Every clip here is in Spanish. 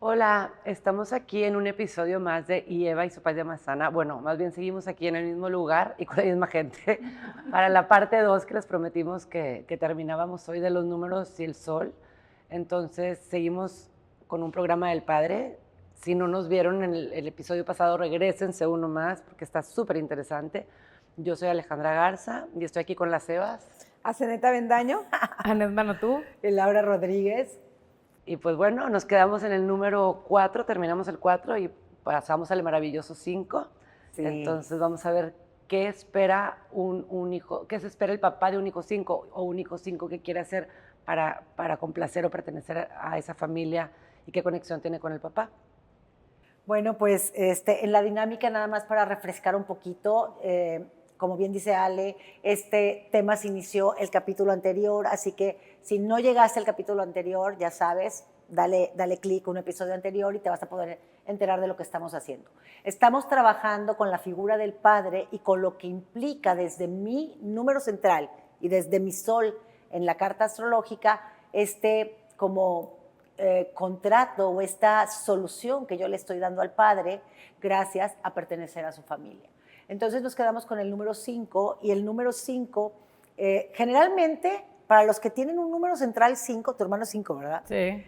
Hola, estamos aquí en un episodio más de Y Eva y su paz de manzana. Bueno, más bien seguimos aquí en el mismo lugar y con la misma gente para la parte 2 que les prometimos que terminábamos hoy de los números y el sol. Entonces, seguimos con un programa del Padre. Si no nos vieron en el episodio pasado, regrésense uno más porque está súper interesante. Yo soy Alejandra Garza y estoy aquí con las Evas. Aceneta Bendaño. Anet Manatú. Y Laura Rodríguez. Y pues bueno, nos quedamos en el número 4, terminamos el 4 y pasamos al maravilloso 5. Sí. Entonces vamos a ver qué espera un hijo, qué se espera el papá de un hijo 5 o un hijo 5 que quiere hacer para complacer o pertenecer a esa familia y qué conexión tiene con el papá. Bueno, pues en la dinámica, nada más para refrescar un poquito, como bien dice Ale, este tema se inició el capítulo anterior, así que si no llegaste al capítulo anterior, ya sabes, dale clic a un episodio anterior y te vas a poder enterar de lo que estamos haciendo. Estamos trabajando con la figura del padre y con lo que implica desde mi número central y desde mi sol en la carta astrológica, como contrato o esta solución que yo le estoy dando al padre gracias a pertenecer a su familia. Entonces nos quedamos con el número 5 y el número 5, generalmente para los que tienen un número central 5, tu hermano es 5, ¿verdad? Sí.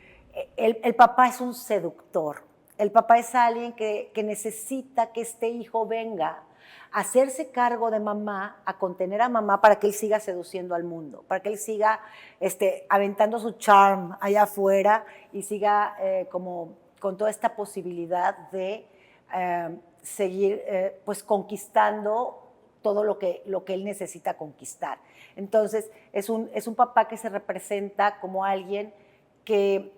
El papá es un seductor, el papá es alguien que necesita que este hijo venga a hacerse cargo de mamá, a contener a mamá para que él siga seduciendo al mundo, para que él siga aventando su charm allá afuera y siga como con toda esta posibilidad de seguir pues conquistando todo lo que él necesita conquistar. Entonces es un papá que se representa como alguien que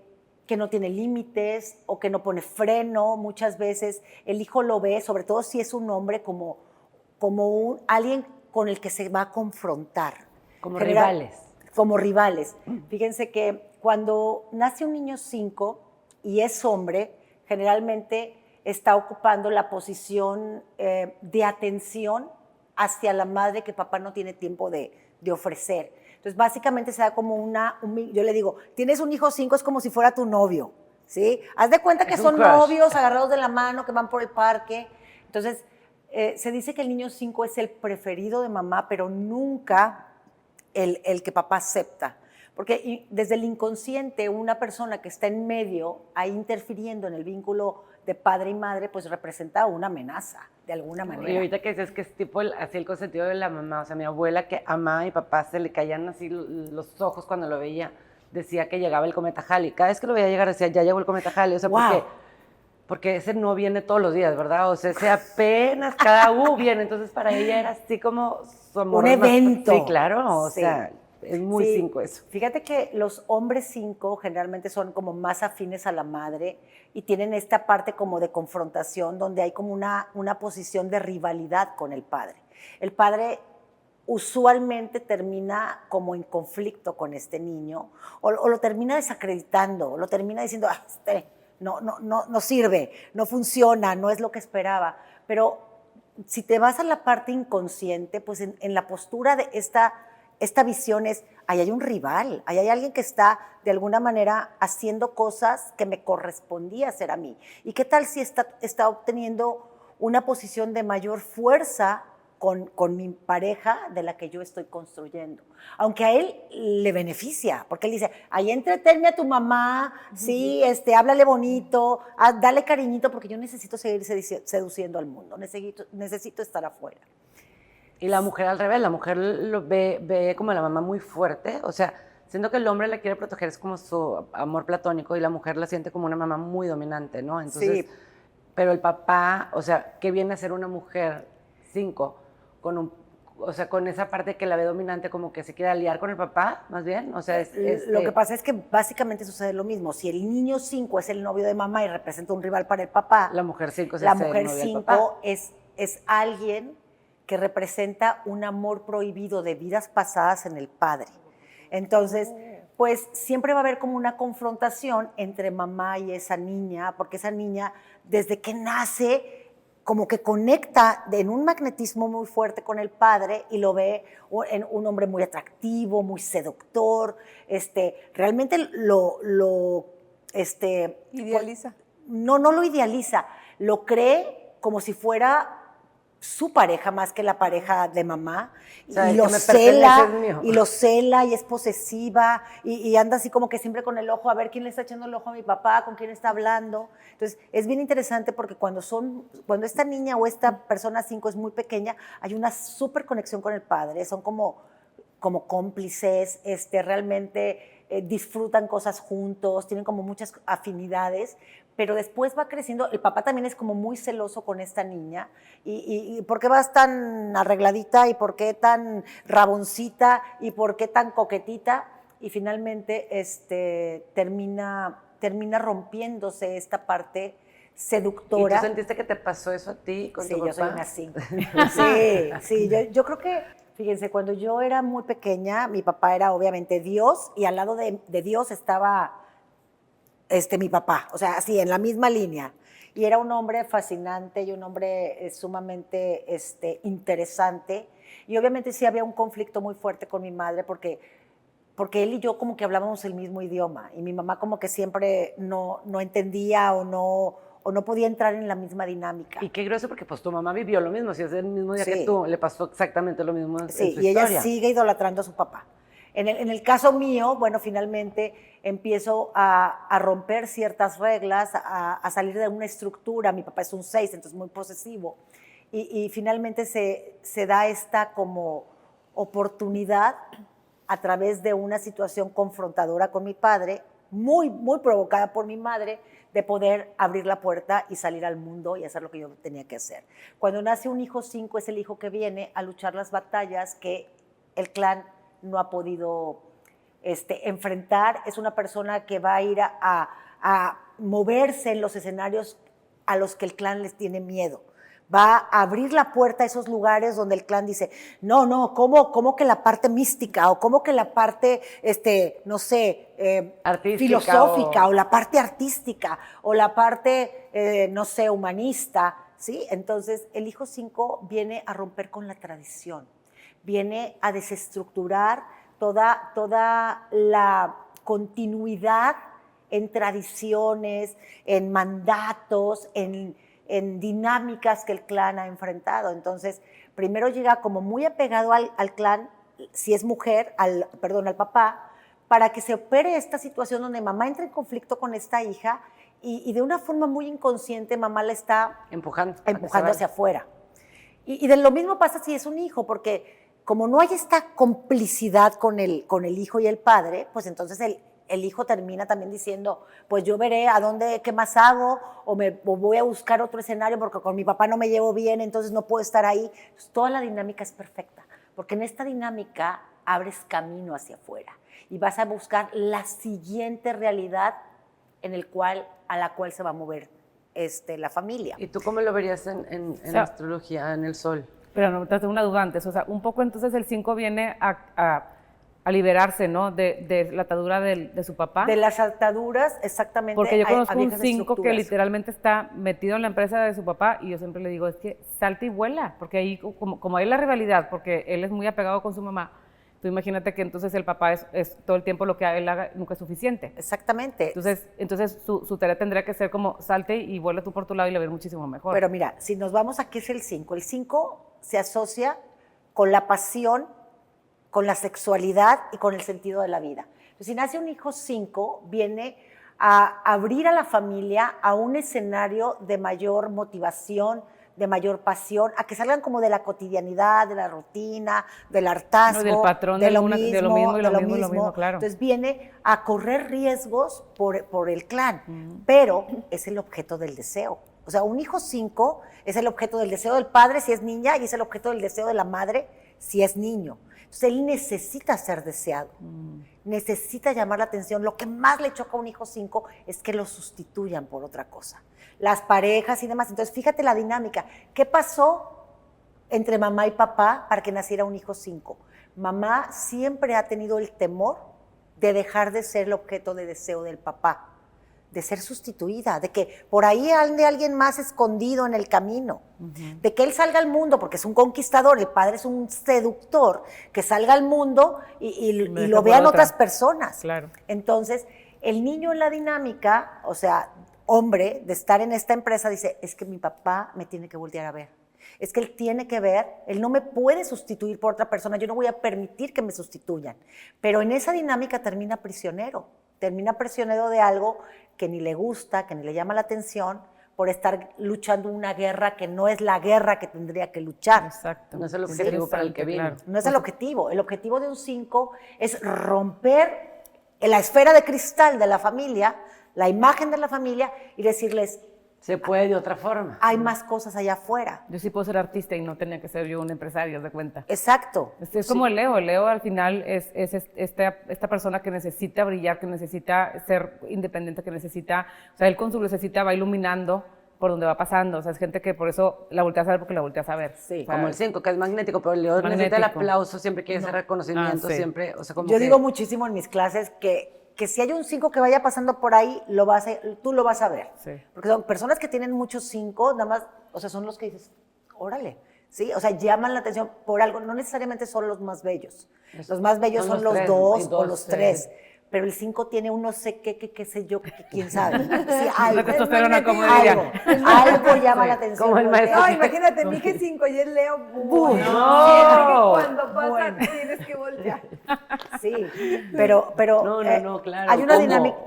no tiene límites o que no pone freno. Muchas veces el hijo lo ve, sobre todo si es un hombre, como alguien con el que se va a confrontar. Como rivales. Como rivales. Fíjense que cuando nace un niño 5 y es hombre, generalmente está ocupando la posición de atención hacia la madre que papá no tiene tiempo de ofrecer. Entonces, básicamente se da como yo le digo, tienes un hijo 5, es como si fuera tu novio, ¿sí? Haz de cuenta que son novios agarrados de la mano, que van por el parque. Entonces, se dice que el niño 5 es el preferido de mamá, pero nunca el que papá acepta. Porque desde el inconsciente, una persona que está en medio, ahí interfiriendo en el vínculo de padre y madre, pues representa una amenaza, de alguna manera. Y ahorita que dices que es tipo así el consentido de la mamá, o sea, mi abuela que amaba a mi papá, se le caían así los ojos cuando lo veía, decía que llegaba el cometa Halley. Cada vez que lo veía llegar decía, ya llegó el cometa Halley, o sea, wow. Porque ese no viene todos los días, ¿verdad? O sea, ese apenas cada viene, entonces para ella era así como su amor. Un evento. Sí, claro, o sea, es muy 5 eso. Fíjate que los hombres 5 generalmente son como más afines a la madre y tienen esta parte como de confrontación donde hay como una posición de rivalidad con el padre. El padre usualmente termina como en conflicto con este niño o lo termina desacreditando, lo termina diciendo, no sirve, no funciona, no es lo que esperaba. Pero si te vas a la parte inconsciente, pues en la postura de esta visión es, ahí hay un rival, ahí hay alguien que está de alguna manera haciendo cosas que me correspondía hacer a mí. ¿Y qué tal si está obteniendo una posición de mayor fuerza con mi pareja de la que yo estoy construyendo? Aunque a él le beneficia, porque él dice, ahí entretenme a tu mamá, sí, háblale bonito, dale cariñito, porque yo necesito seguir seduciendo al mundo, necesito estar afuera. Y la mujer al revés, la mujer lo ve como a la mamá muy fuerte, o sea, siento que el hombre la quiere proteger, es como su amor platónico, y la mujer la siente como una mamá muy dominante, ¿no? Entonces, sí. Pero el papá, o sea, ¿qué viene a ser una mujer 5 con esa parte que la ve dominante, como que se quiere aliar con el papá, más bien? O sea, Lo que pasa es que básicamente sucede lo mismo. Si el niño 5 es el novio de mamá y representa un rival para el papá, la mujer 5 es la el mujer novio 5 es alguien que representa un amor prohibido de vidas pasadas en el padre. Entonces, pues siempre va a haber como una confrontación entre mamá y esa niña, porque esa niña, desde que nace, como que conecta en un magnetismo muy fuerte con el padre y lo ve en un hombre muy atractivo, muy seductor, realmente lo idealiza. no lo idealiza, lo cree como si fuera su pareja más que la pareja de mamá, o sea, y lo es cela y es posesiva y anda así como que siempre con el ojo a ver quién le está echando el ojo a mi papá, con quién está hablando. Entonces es bien interesante porque cuando esta niña o esta persona 5 es muy pequeña, hay una súper conexión con el padre, son como cómplices, realmente disfrutan cosas juntos, tienen como muchas afinidades, pero después va creciendo, el papá también es como muy celoso con esta niña, y ¿por qué vas tan arregladita? ¿Y por qué tan raboncita? ¿Y por qué tan coquetita? Y finalmente termina rompiéndose esta parte seductora. ¿Y tú sentiste que te pasó eso a ti con tu papá? Sí, yo soy una 5. Sí, yo creo que, fíjense, cuando yo era muy pequeña, mi papá era obviamente Dios, y al lado de Dios estaba mi papá, o sea, así, en la misma línea. Y era un hombre fascinante y un hombre sumamente interesante. Y obviamente sí había un conflicto muy fuerte con mi madre porque él y yo como que hablábamos el mismo idioma. Y mi mamá como que siempre no entendía o no podía entrar en la misma dinámica. Y qué grueso, porque pues tu mamá vivió lo mismo, si es el mismo día que tú, le pasó exactamente lo mismo en su y historia. Ella sigue idolatrando a su papá. En el caso mío, bueno, finalmente empiezo a romper ciertas reglas, a salir de una estructura. Mi papá es un 6, entonces muy posesivo. Y finalmente se da esta como oportunidad a través de una situación confrontadora con mi padre, muy, muy provocada por mi madre, de poder abrir la puerta y salir al mundo y hacer lo que yo tenía que hacer. Cuando nace un hijo 5, es el hijo que viene a luchar las batallas que el clan no ha podido enfrentar. Es una persona que va a ir a moverse en los escenarios a los que el clan les tiene miedo. Va a abrir la puerta a esos lugares donde el clan dice, no, ¿cómo que la parte mística? O ¿cómo que la parte, no sé, filosófica? O la parte artística, o la parte, no sé, humanista, ¿sí? Entonces, el hijo 5 viene a romper con la tradición, viene a desestructurar toda la continuidad en tradiciones, en mandatos, en dinámicas que el clan ha enfrentado. Entonces, primero llega como muy apegado al clan, si es mujer, al papá, para que se opere esta situación donde mamá entra en conflicto con esta hija y de una forma muy inconsciente mamá la está empujando hacia afuera. Y de lo mismo pasa si es un hijo, porque como no hay esta complicidad con el hijo y el padre, pues entonces el hijo termina también diciendo, pues yo veré qué más hago, o voy a buscar otro escenario porque con mi papá no me llevo bien, entonces no puedo estar ahí. Entonces, toda la dinámica es perfecta, porque en esta dinámica abres camino hacia afuera y vas a buscar la siguiente realidad a la cual se va a mover la familia. ¿Y tú cómo lo verías en la astrología, en el sol? Pero no, te tengo una duda antes, o sea, un poco entonces el 5 viene a liberarse, ¿no? De la atadura de su papá. De las ataduras, exactamente. Porque yo conozco un 5 que literalmente está metido en la empresa de su papá y yo siempre le digo, es que salta y vuela, porque ahí, como hay la rivalidad, porque él es muy apegado con su mamá, tú imagínate que entonces el papá es todo el tiempo lo que él haga nunca es suficiente. Exactamente. Entonces su tarea tendría que ser como salte y vuela tú por tu lado y le ver muchísimo mejor. Pero mira, si nos vamos a qué es el 5 se asocia con la pasión, con la sexualidad y con el sentido de la vida. Entonces, si nace un hijo 5, viene a abrir a la familia a un escenario de mayor motivación, de mayor pasión, a que salgan como de la cotidianidad, de la rutina, del hartazgo, del patrón de lo mismo, claro. Entonces viene a correr riesgos por el clan, pero es el objeto del deseo. O sea, un hijo 5 es el objeto del deseo del padre si es niña y es el objeto del deseo de la madre si es niño. Entonces él necesita ser deseado, necesita llamar la atención. Lo que más le choca a un hijo 5 es que lo sustituyan por otra cosa. Las parejas y demás. Entonces fíjate la dinámica. ¿Qué pasó entre mamá y papá para que naciera un hijo 5? Mamá siempre ha tenido el temor de dejar de ser el objeto de deseo del papá, de ser sustituida, de que por ahí ande alguien más escondido en el camino, de que él salga al mundo, porque es un conquistador, el padre es un seductor, que salga al mundo y lo vean otras personas. Claro. Entonces, el niño en la dinámica, o sea, hombre de estar en esta empresa dice, es que mi papá me tiene que voltear a ver. Es que él tiene que ver, él no me puede sustituir por otra persona, yo no voy a permitir que me sustituyan. Pero en esa dinámica termina prisionero de algo que ni le gusta, que ni le llama la atención, por estar luchando una guerra que no es la guerra que tendría que luchar. Exacto. No es el objetivo para el que viene. Claro. No es el objetivo. El objetivo de un 5 es romper la esfera de cristal de la familia, la imagen de la familia, y decirles, Se puede de otra forma. hay más cosas allá afuera. Yo sí puedo ser artista y no tenía que ser yo un empresario, ¿haz de cuenta? Exacto. Es como el Leo al final es esta persona que necesita brillar, que necesita ser independiente, que necesita, o sea, él con su lucecita va iluminando por donde va pasando, o sea, es gente que por eso la volteas a ver porque la volteas a ver. Sí. O sea, Como el 5, que es magnético, pero el León necesita el Magnético. aplauso, siempre quiere ese reconocimiento, sí. siempre, o sea, como Yo que- digo muchísimo en mis clases que si hay un 5 que vaya pasando por ahí, tú lo vas a ver. Sí. Porque son personas que tienen muchos 5, nada más, o sea, son los que dices, órale, ¿sí? O sea, llaman la atención por algo, no necesariamente son los más bellos. Los más bellos son los 2 o los 3. Pero el 5 tiene un no sé qué sé yo, quién sabe. Sí, algo, Una testosterona, como diría. algo llama la atención. Como el maestro. No, imagínate, mi hija es 5 y es Leo. ¡Bum! Siempre que ¡No! cuando pasa Bueno. tienes que voltear. Sí, pero No, claro. hay una ¿Cómo? dinámica,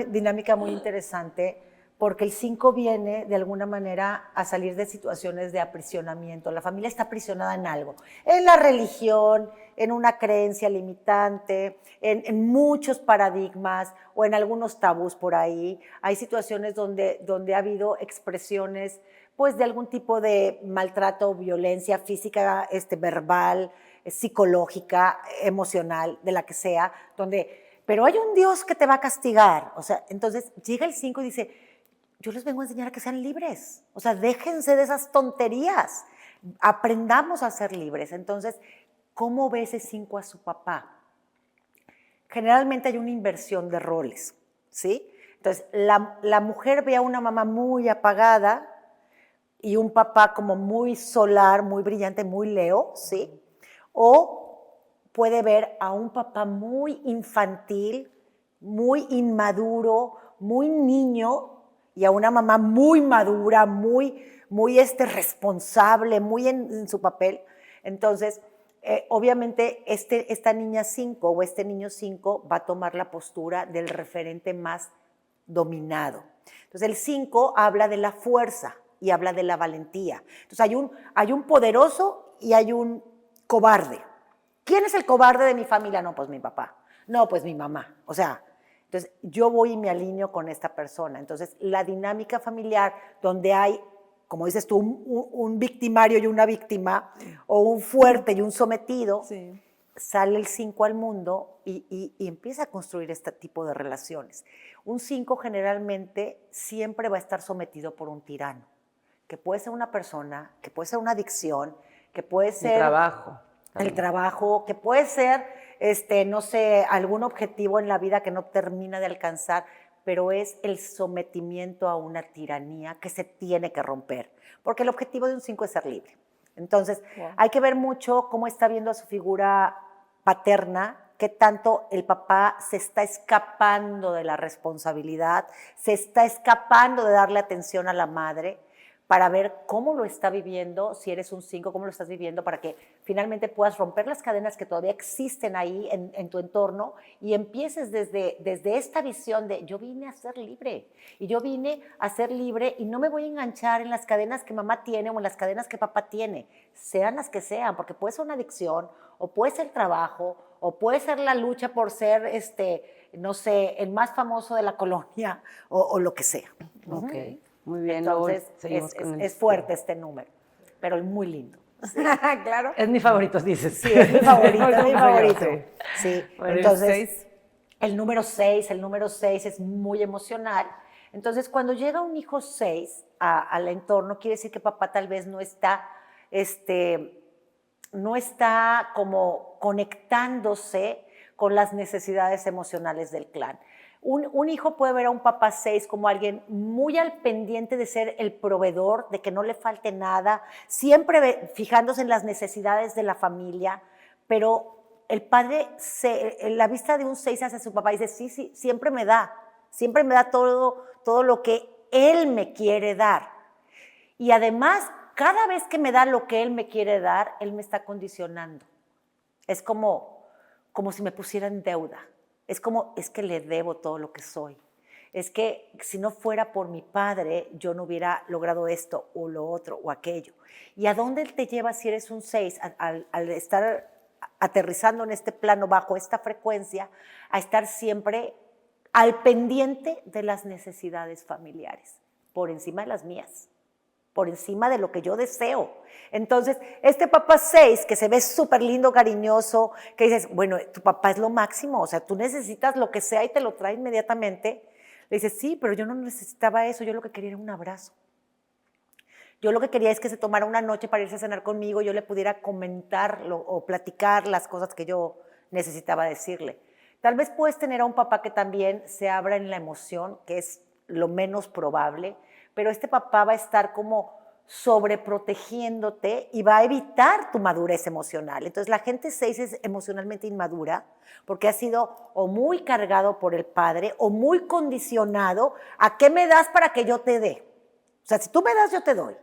dinámica muy interesante porque el 5 viene de alguna manera a salir de situaciones de aprisionamiento. La familia está aprisionada en algo, en la religión, en una creencia limitante, en muchos paradigmas o en algunos tabús por ahí. Hay situaciones donde ha habido expresiones pues, de algún tipo de maltrato, violencia física, verbal, psicológica, emocional, de la que sea, pero hay un Dios que te va a castigar. O sea, entonces llega el 5 y dice, yo les vengo a enseñar a que sean libres. O sea, déjense de esas tonterías. Aprendamos a ser libres. Entonces, ¿cómo ve ese 5 a su papá? Generalmente hay una inversión de roles, ¿sí? Entonces, la mujer ve a una mamá muy apagada y un papá como muy solar, muy brillante, muy Leo, ¿sí? O puede ver a un papá muy infantil, muy inmaduro, muy niño, y a una mamá muy madura, muy responsable, muy en su papel. Entonces, obviamente, esta niña 5 o este niño 5 va a tomar la postura del referente más dominado. Entonces, el 5 habla de la fuerza y habla de la valentía. Entonces, hay un poderoso y hay un cobarde. ¿Quién es el cobarde de mi familia? No, pues mi papá. No, pues mi mamá. O sea, entonces yo voy y me alineo con esta persona. Entonces, la dinámica familiar donde hay, como dices tú, un victimario y una víctima, o un fuerte y un sometido, Sí. sale el 5 al mundo y empieza a construir este tipo de relaciones. Un 5 generalmente siempre va a estar sometido por un tirano, que puede ser una persona, que puede ser una adicción, que puede ser el trabajo, que puede ser, no sé, algún objetivo en la vida que no termina de alcanzar, pero es el sometimiento a una tiranía que se tiene que romper, porque el objetivo de un 5 es ser libre. Entonces, hay que ver mucho cómo está viendo a su figura paterna, qué tanto el papá se está escapando de la responsabilidad, se está escapando de darle atención a la madre, para ver cómo lo está viviendo, si eres un 5, cómo lo estás viviendo, para que finalmente puedas romper las cadenas que todavía existen ahí en tu entorno y empieces desde esta visión de yo vine a ser libre y yo vine a ser libre y no me voy a enganchar en las cadenas que mamá tiene o en las cadenas que papá tiene, sean las que sean, porque puede ser una adicción o puede ser trabajo o puede ser la lucha por ser, no sé, el más famoso de la colonia o lo que sea. Ok. Muy bien, Entonces, seguimos con es fuerte este número, pero es muy lindo. Claro. Es mi favorito, dices. Sí, es mi favorito, es mi favorito. Sí. Sí, Bueno, entonces, el número 6 es muy emocional. Entonces, cuando llega un hijo 6 al entorno, quiere decir que papá tal vez no está como conectándose con las necesidades emocionales del clan. Un hijo puede ver a un papá 6 como alguien muy al pendiente de ser el proveedor, de que no le falte nada, siempre fijándose en las necesidades de la familia, pero el padre, en la vista de un 6 hacia su papá, dice, sí, siempre me da todo lo que él me quiere dar. Y además, cada vez que me da lo que él me quiere dar, él me está condicionando. Es como si me pusiera en deuda. Es que le debo todo lo que soy. Es que si no fuera por mi padre, yo no hubiera logrado esto o lo otro o aquello. ¿Y a dónde te lleva si eres un 6 al estar aterrizando en este plano bajo esta frecuencia, a estar siempre al pendiente de las necesidades familiares, por encima de las mías, por encima de lo que yo deseo? Entonces, este papá 6, que se ve súper lindo, cariñoso, que dices, bueno, tu papá es lo máximo, o sea, tú necesitas lo que sea y te lo trae inmediatamente. Le dices, sí, pero yo no necesitaba eso, yo lo que quería era un abrazo. Yo lo que quería es que se tomara una noche para irse a cenar conmigo, yo le pudiera comentar o platicar las cosas que yo necesitaba decirle. Tal vez puedes tener a un papá que también se abra en la emoción, que es lo menos probable, pero este papá va a estar como sobreprotegiéndote y va a evitar tu madurez emocional. Entonces la gente 6 es emocionalmente inmadura porque ha sido o muy cargado por el padre o muy condicionado a ¿qué me das para que yo te dé? O sea, si tú me das, yo te doy.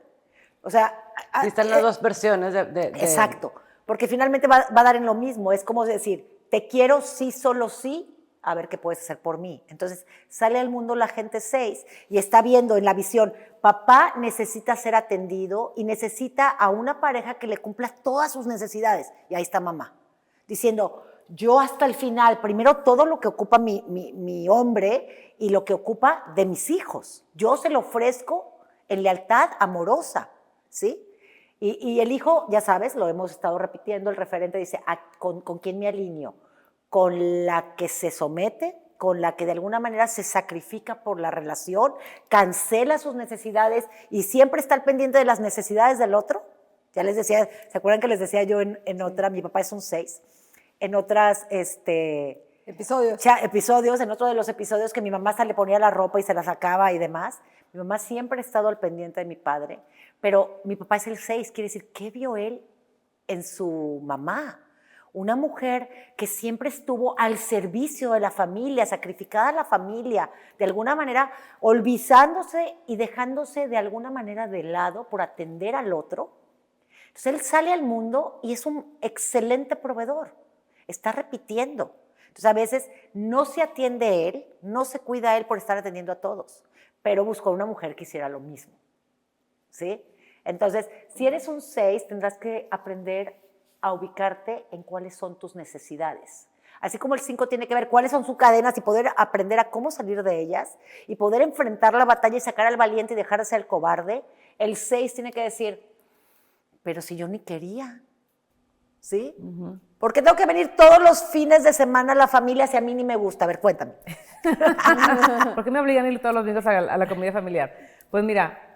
O sea, sí, están las dos versiones de... Exacto, porque finalmente va a dar en lo mismo. Es como decir, te quiero sí, solo sí, a ver qué puedes hacer por mí. Entonces sale al mundo la gente 6 y está viendo en la visión, papá necesita ser atendido y necesita a una pareja que le cumpla todas sus necesidades. Y ahí está mamá, diciendo, yo hasta el final, primero todo lo que ocupa mi hombre y lo que ocupa de mis hijos. Yo se lo ofrezco en lealtad amorosa, ¿sí? Y el hijo, ya sabes, lo hemos estado repitiendo, el referente dice, ¿con quién me alineo? Con la que se somete, con la que de alguna manera se sacrifica por la relación, cancela sus necesidades y siempre está al pendiente de las necesidades del otro. Ya les decía, ¿se acuerdan que les decía yo en otra, mi papá es un 6, en otras, episodios, en otro de los episodios que mi mamá hasta le ponía la ropa y se la sacaba y demás? Mi mamá siempre ha estado al pendiente de mi padre, pero mi papá es el 6, quiere decir, ¿qué vio él en su mamá? Una mujer que siempre estuvo al servicio de la familia, sacrificada a la familia, de alguna manera olvidándose y dejándose de alguna manera de lado por atender al otro. Entonces él sale al mundo y es un excelente proveedor, está repitiendo. Entonces a veces no se atiende él, no se cuida él por estar atendiendo a todos, pero buscó una mujer que hiciera lo mismo, ¿sí? Entonces, si eres un 6, tendrás que aprender a ubicarte en cuáles son tus necesidades. Así como el 5 tiene que ver cuáles son sus cadenas y poder aprender a cómo salir de ellas y poder enfrentar la batalla y sacar al valiente y dejar de ser el cobarde, el 6 tiene que decir, pero si yo ni quería, ¿sí? ¿Por qué tengo que venir todos los fines de semana a la familia si a mí ni me gusta? A ver, cuéntame. ¿Por qué me obligan a ir todos los días a la comida familiar? Pues mira,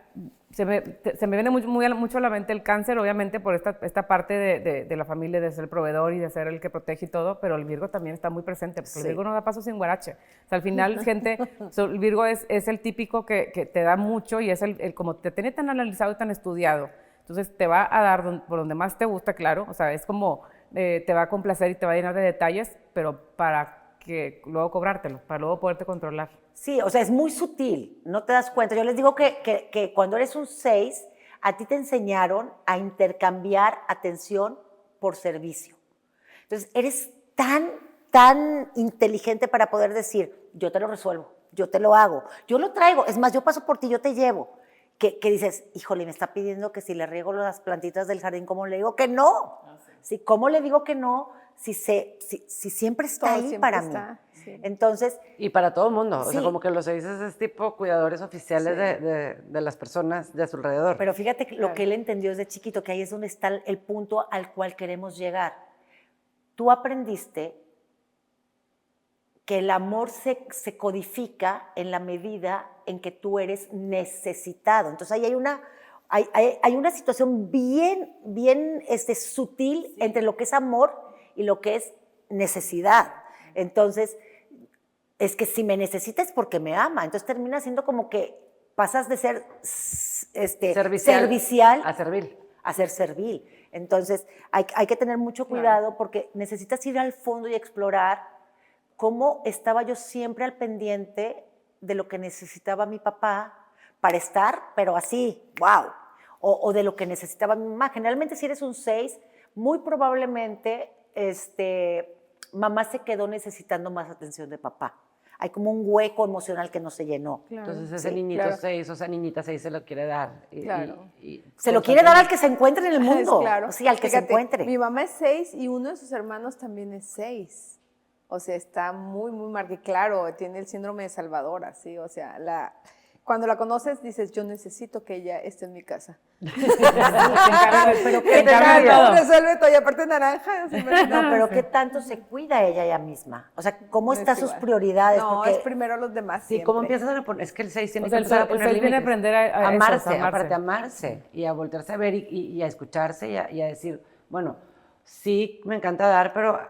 se me viene mucho a la mente el cáncer, obviamente, por esta parte de la familia, de ser el proveedor y de ser el que protege y todo, pero el Virgo también está muy presente, porque el Virgo no da paso sin guarache. O sea, al final, gente, el Virgo es el típico que te da mucho y es el como te tiene tan analizado y tan estudiado. Entonces, te va a dar por donde más te gusta, claro. O sea, es como te va a complacer y te va a llenar de detalles, pero para que luego cobrártelo, para luego poderte controlar. Sí, o sea, es muy sutil, no te das cuenta. Yo les digo que cuando eres un 6, a ti te enseñaron a intercambiar atención por servicio. Entonces, eres tan inteligente para poder decir, yo te lo resuelvo, yo te lo hago, yo lo traigo, es más, yo paso por ti, yo te llevo. Que dices, híjole, me está pidiendo que si le riego las plantitas del jardín, ¿cómo le digo que no? Sí, ¿cómo le digo que no? Si siempre está Todo ahí siempre para está, mí. sí. Entonces... Y para todo el mundo, o Sí. sea, como que los 6 es tipo cuidadores oficiales de las personas de a su alrededor. Pero fíjate que lo que él entendió desde chiquito, que ahí es donde está el punto al cual queremos llegar. Tú aprendiste que el amor se codifica en la medida en que tú eres necesitado. Entonces ahí hay una situación bien sutil entre lo que es amor y lo que es necesidad. Entonces, es que si me necesita es porque me ama. Entonces termina siendo como que pasas de ser servicial a servil. a ser servil. Entonces hay que tener mucho cuidado porque necesitas ir al fondo y explorar cómo estaba yo siempre al pendiente de lo que necesitaba mi papá, para estar, pero así, wow, o de lo que necesitaba mi mamá. Generalmente si eres un 6, muy probablemente mamá se quedó necesitando más atención de papá. Hay como un hueco emocional que no se llenó. Claro. Entonces ese Sí, niñito claro. 6 o esa niñita 6 se lo quiere dar. Claro. Se lo quiere dar al que se encuentre en el mundo. Claro. Sí, al que se Fíjate, encuentre. Mi mamá es 6 y uno de sus hermanos también es 6. O sea, está muy, muy marcado. Claro, tiene el síndrome de Salvador, así. O sea, cuando la conoces dices, yo necesito que ella esté en mi casa. Pero ¿qué que cambie tal? todo. Resuelve todo. Y aparte naranja. No, pero ¿qué tanto se cuida ella misma? O sea, ¿cómo No están es sus igual. prioridades? No, Porque es primero los demás Sí, siempre. ¿cómo empiezas a poner? Es que el 6 tiene O sea, que empezar a el poner seis viene a límites. aprender a eso, amarse, a amarse. aparte amarse y a voltearse a ver y a escucharse y a decir, bueno, sí me encanta dar, pero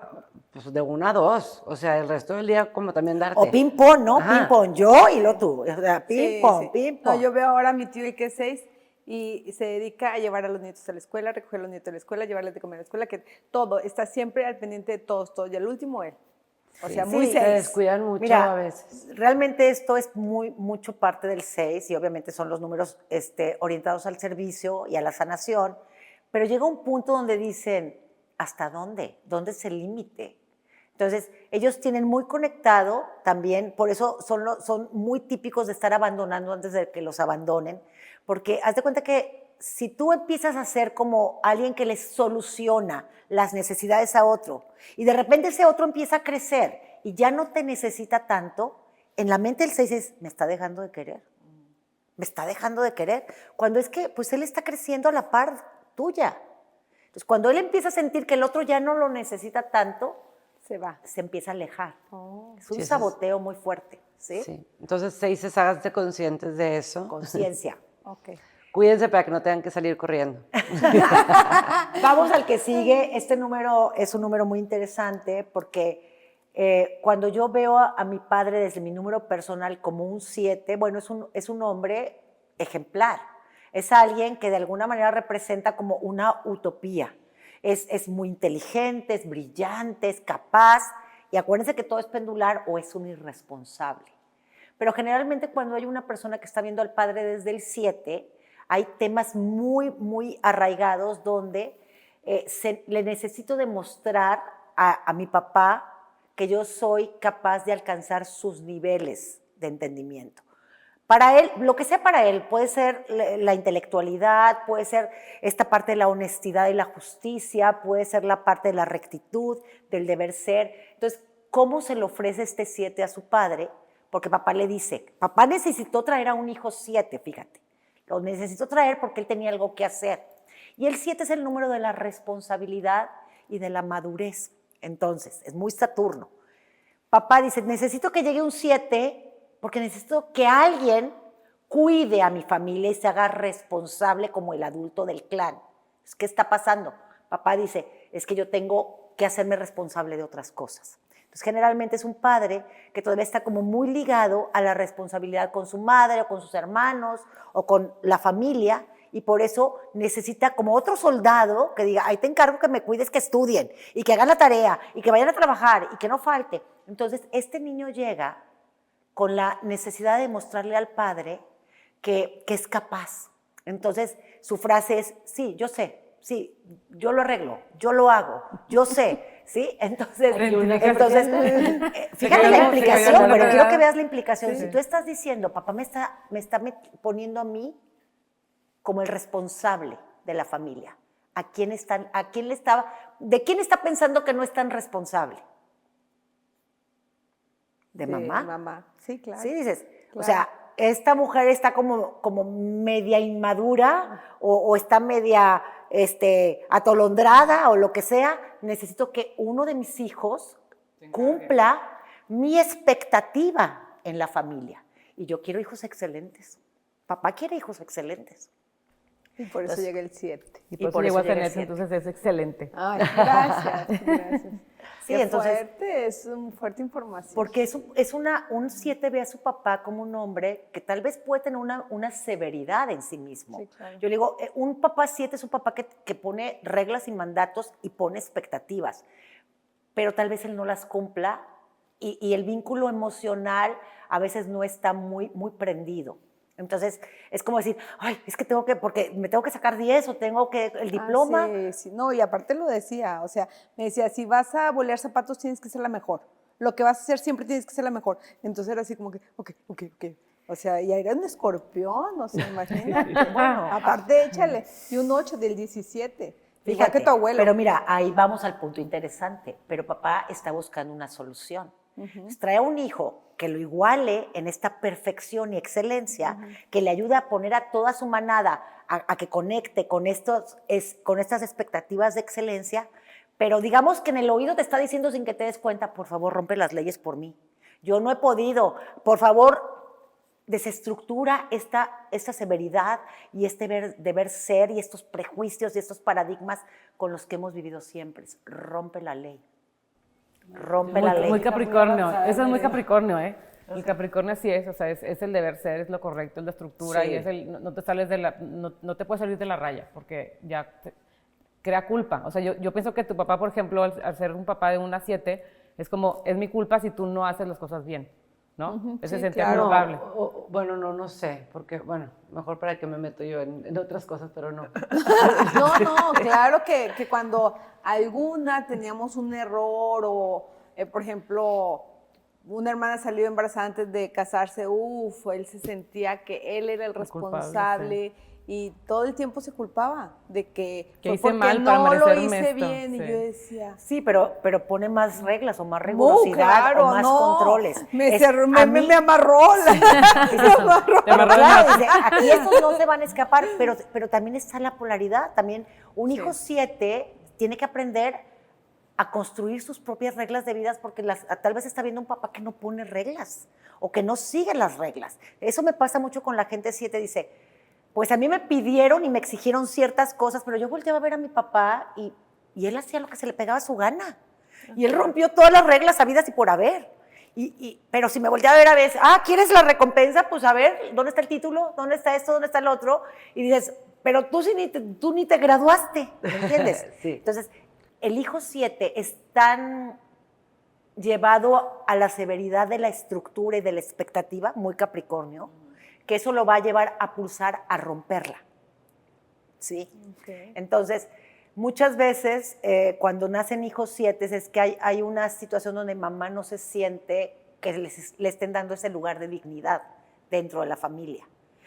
pues de 1 a 2, o sea, el resto del día como también darte. o ping-pong, ¿no? Ajá. Ping-pong, yo y lo tú. O sea, Sí, ping-pong, sí. ping-pong. No, yo veo ahora a mi tío, el que es 6, y se dedica a llevar a los nietos a la escuela, recoger a los nietos a la escuela, llevarles de comer a la escuela, que todo, está siempre al pendiente de todos, y el último él. O sea, muy Sí, Se 6. descuidan mucho Mira, a veces. realmente esto es mucho parte del 6 y obviamente son los números orientados al servicio y a la sanación, pero llega un punto donde dicen, ¿hasta dónde? ¿Dónde es el límite? Entonces, ellos tienen muy conectado también, por eso son muy típicos de estar abandonando antes de que los abandonen, porque haz de cuenta que si tú empiezas a ser como alguien que les soluciona las necesidades a otro y de repente ese otro empieza a crecer y ya no te necesita tanto, en la mente el 6 es, me está dejando de querer, me está dejando de querer, cuando es que pues él está creciendo a la par tuya. Entonces, cuando él empieza a sentir que el otro ya no lo necesita tanto, Se va. se empieza a alejar. Oh. Es un Sí, eso es- saboteo muy fuerte, ¿sí? Sí. Entonces, 6, háganse conscientes de eso. Conciencia. Ok. Cuídense para que no tengan que salir corriendo. Vamos al que sigue. Este número es un número muy interesante porque cuando yo veo a mi padre desde mi número personal como un 7, bueno, es un hombre ejemplar. Es alguien que de alguna manera representa como una utopía. Es muy inteligente, es brillante, es capaz. Y acuérdense que todo es pendular o es un irresponsable. Pero generalmente cuando hay una persona que está viendo al padre desde el 7, hay temas muy, muy arraigados donde le necesito demostrar a mi papá que yo soy capaz de alcanzar sus niveles de entendimiento. Para él, lo que sea para él, puede ser la intelectualidad, puede ser esta parte de la honestidad y la justicia, puede ser la parte de la rectitud, del deber ser. Entonces, ¿cómo se le ofrece este 7 a su padre? Porque papá le dice, papá necesitó traer a un hijo 7, fíjate. Lo necesitó traer porque él tenía algo que hacer. Y el 7 es el número de la responsabilidad y de la madurez. Entonces, es muy Saturno. Papá dice, necesito que llegue un 7 porque necesito que alguien cuide a mi familia y se haga responsable como el adulto del clan. ¿Qué está pasando? Papá dice, es que yo tengo que hacerme responsable de otras cosas. Entonces, generalmente es un padre que todavía está como muy ligado a la responsabilidad con su madre o con sus hermanos o con la familia y por eso necesita como otro soldado que diga, ahí te encargo que me cuides, que estudien y que hagan la tarea y que vayan a trabajar y que no falte. Entonces, este niño llega con la necesidad de mostrarle al padre que es capaz. Entonces, su frase es, sí, yo sé, sí, yo lo arreglo, yo lo hago, yo sé, ¿sí? Entonces fíjate la implicación, pero quiero que veas la implicación. Si tú estás diciendo, papá me está poniendo a mí como el responsable de la familia, ¿de quién está pensando que no es tan responsable? ¿De mamá? De mamá, sí, claro. Sí, dices, Claro. o sea, esta mujer está como media inmadura o está media atolondrada o lo que sea. Necesito que uno de mis hijos cumpla mi expectativa en la familia. Y yo quiero hijos excelentes. Papá quiere hijos excelentes. Y por eso llega el 7. Y por eso por llegó eso a llega el tener, 7. entonces es excelente. Ay, gracias, gracias. Sí, Qué entonces, fuerte, es fuerte información. porque un 7 ve a su papá como un hombre que tal vez puede tener una severidad en sí mismo. Sí, claro. Yo le digo, un papá 7 es un papá que pone reglas y mandatos y pone expectativas, pero tal vez él no las cumpla y el vínculo emocional a veces no está muy, muy prendido. Entonces, es como decir, ay, es que porque me tengo que sacar 10 o tengo que el diploma. Sí, no, y aparte lo decía, o sea, me decía, si vas a bolear zapatos tienes que ser la mejor. Lo que vas a hacer siempre tienes que ser la mejor. Entonces era así como que, ok. O sea, y era un escorpión, o sea, imagínate. Bueno, aparte échale, y un 8 del 17. Igual que tu abuelo. Pero mira, ahí vamos al punto interesante. Pero papá está buscando una solución. Trae a un hijo que lo iguale en esta perfección y excelencia, que le ayude a poner a toda su manada a que conecte con estas expectativas de excelencia, pero digamos que en el oído te está diciendo sin que te des cuenta, por favor, rompe las leyes por mí. Yo no he podido, por favor, desestructura esta severidad y este deber ser y estos prejuicios y estos paradigmas con los que hemos vivido siempre. Rompe la ley. Rompe la ley. Muy Capricornio, eso es muy Capricornio, ¿eh? El Capricornio así es, o sea, es el deber ser, es lo correcto, es la estructura, sí. Y no te sales no te puedes salir de la raya, porque ya crea culpa. O sea, yo pienso que tu papá, por ejemplo, al ser un papá de 1 a 7, es como, es mi culpa si tú no haces las cosas bien, ¿no? Ese sentía culpable. Bueno, no sé, porque, bueno, mejor para que me meto yo en otras cosas, pero no. No, claro que cuando alguna teníamos un error o, por ejemplo, una hermana salió embarazada antes de casarse, él se sentía que él era el responsable, sí. Y todo el tiempo se culpaba de que hice mal para merecer no lo hice bien, sí. Y yo decía... Sí, pero pone más reglas o más rigurosidad o más controles. Me amarró. Aquí estos no se van a escapar, pero también está la polaridad. También un hijo 7 tiene que aprender a construir sus propias reglas de vida porque tal vez está viendo un papá que no pone reglas o que no sigue las reglas. Eso me pasa mucho con la gente 7, dice... Pues a mí me pidieron y me exigieron ciertas cosas, pero yo volteaba a ver a mi papá y él hacía lo que se le pegaba a su gana. Y él rompió todas las reglas habidas y por haber. Pero si me volteaba a ver a veces, ¿quieres la recompensa? Pues a ver, ¿dónde está el título? ¿Dónde está esto? ¿Dónde está el otro? Y dices, pero tú ni te graduaste, ¿me entiendes? Sí. Entonces, el hijo 7 es tan llevado a la severidad de la estructura y de la expectativa, muy Capricornio, que eso lo va a llevar a pulsar a romperla, ¿sí? Okay. Entonces, muchas veces cuando nacen hijos 7 es que hay una situación donde mamá no se siente que le estén dando ese lugar de dignidad dentro de la familia.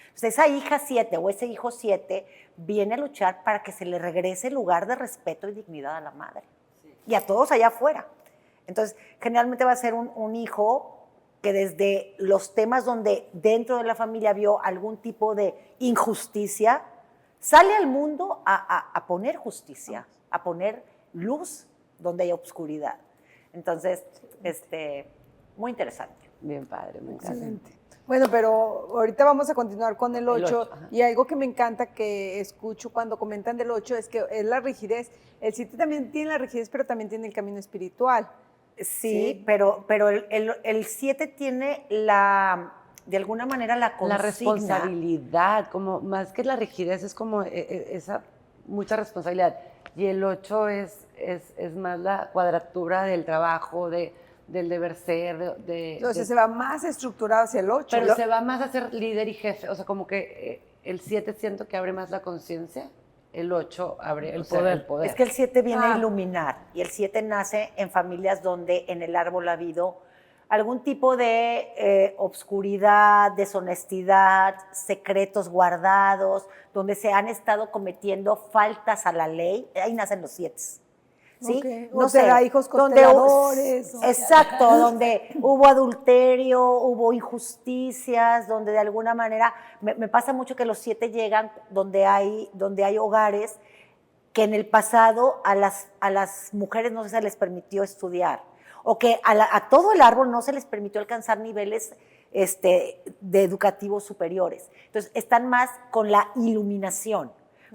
Entonces, esa hija 7 o ese hijo 7 viene a luchar para que se le regrese el lugar de respeto y dignidad a la madre, sí. Y a todos allá afuera. Entonces, generalmente va a ser un hijo que desde los temas donde dentro de la familia vio algún tipo de injusticia, sale al mundo a poner justicia, a poner luz donde hay obscuridad. Entonces, muy interesante. Bien padre, muy excelente. Bueno, pero ahorita vamos a continuar con el 8 y algo que me encanta que escucho cuando comentan del 8 es que es la rigidez. El 7 también tiene la rigidez, pero también tiene el camino espiritual. Sí, pero el 7 tiene de alguna manera la consigna. La responsabilidad, como más que la rigidez, es como esa mucha responsabilidad. Y el 8 es más la cuadratura del trabajo, del deber ser. Entonces se va más estructurado hacia el 8. Pero se va más a ser líder y jefe. O sea, como que el 7 siento que abre más la conciencia. El 8 abre el poder. Es que el 7 viene a iluminar y el 7 nace en familias donde en el árbol ha habido algún tipo de obscuridad, deshonestidad, secretos guardados, donde se han estado cometiendo faltas a la ley. Ahí nacen los 7. ¿Sí? Okay. No sé, hijos consteladores. Exacto, donde hubo adulterio, hubo injusticias, donde de alguna manera, me pasa mucho que los 7 llegan donde hay hogares que en el pasado a las mujeres no se les permitió estudiar, o que a todo el árbol no se les permitió alcanzar niveles de educativos superiores. Entonces, están más con la iluminación,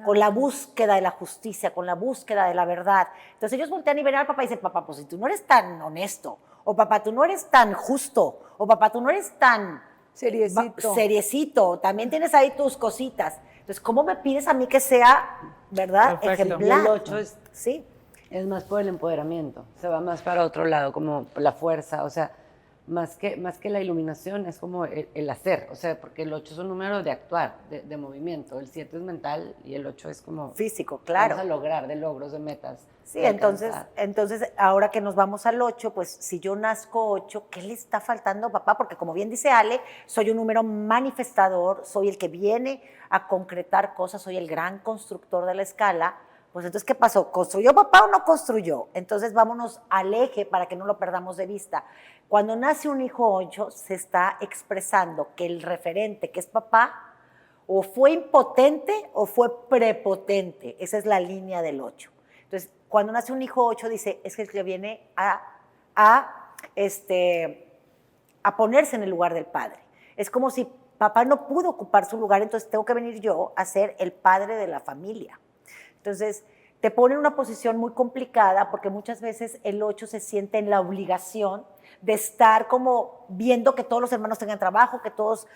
con la búsqueda de la justicia, con la búsqueda de la verdad. Entonces ellos voltean y ven al papá y dicen, papá, pues si tú no eres tan honesto, o papá, tú no eres tan justo, o papá, tú no eres tan seriecito, también tienes ahí tus cositas. Entonces, ¿cómo me pides a mí que sea, verdad, perfecto, ejemplar? Y el 8 es más por el empoderamiento, se va más para otro lado, como la fuerza, o sea, más que la iluminación, es como el hacer, o sea, porque el 8 es un número de actuar, de movimiento, el 7 es mental y el 8 es como... Físico, claro. Vamos a lograr, de logros, de metas. Sí, de entonces ahora que nos vamos al 8, pues si yo nazco 8, ¿qué le está faltando, papá? Porque como bien dice Ale, soy un número manifestador, soy el que viene a concretar cosas, soy el gran constructor de la escala. Pues entonces, ¿qué pasó? ¿Construyó papá o no construyó? Entonces vámonos al eje para que no lo perdamos de vista. Cuando nace un hijo 8, se está expresando que el referente, que es papá, o fue impotente o fue prepotente. Esa es la línea del 8. Entonces, cuando nace un hijo 8, dice, es que el que viene a ponerse en el lugar del padre. Es como si papá no pudo ocupar su lugar, entonces tengo que venir yo a ser el padre de la familia. Entonces, te pone en una posición muy complicada porque muchas veces el 8 se siente en la obligación de estar como viendo que todos los hermanos tengan trabajo, que todos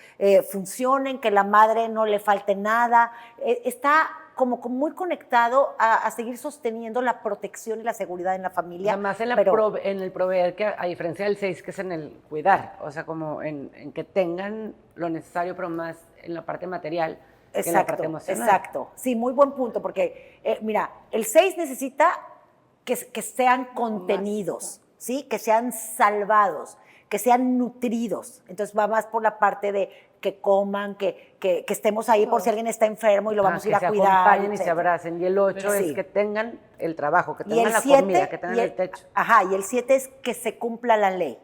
funcionen, que la madre no le falte nada. Está como muy conectado a seguir sosteniendo la protección y la seguridad en la familia. Además, en el proveer, que a diferencia del 6, que es en el cuidar, o sea, como en que tengan lo necesario, pero más en la parte material. Exacto. Sí, muy buen punto, porque, mira, el 6 necesita que sean contenidos, ¿sí? Que sean salvados, que sean nutridos. Entonces va más por la parte de que coman, que estemos ahí por si alguien está enfermo y lo vamos a ir a cuidar. Que se acompañen y se abracen. Y el 8 es que tengan el trabajo, que tengan la comida, que tengan el techo. Ajá, y el 7 es que se cumpla la ley.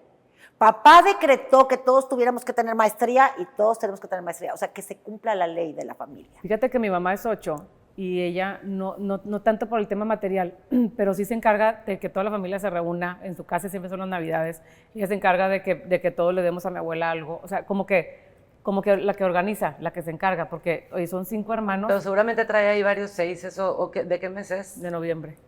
Papá decretó que todos tuviéramos que tener maestría y todos tenemos que tener maestría. O sea, que se cumpla la ley de la familia. Fíjate que mi mamá es 8 y ella no tanto por el tema material, pero sí se encarga de que toda la familia se reúna en su casa, siempre son las Navidades. Ella se encarga de que todos le demos a mi abuela algo. O sea, como que la que organiza, la que se encarga, porque hoy son 5 hermanos. Pero seguramente trae ahí varios 6, ¿eso de qué mes es? De noviembre,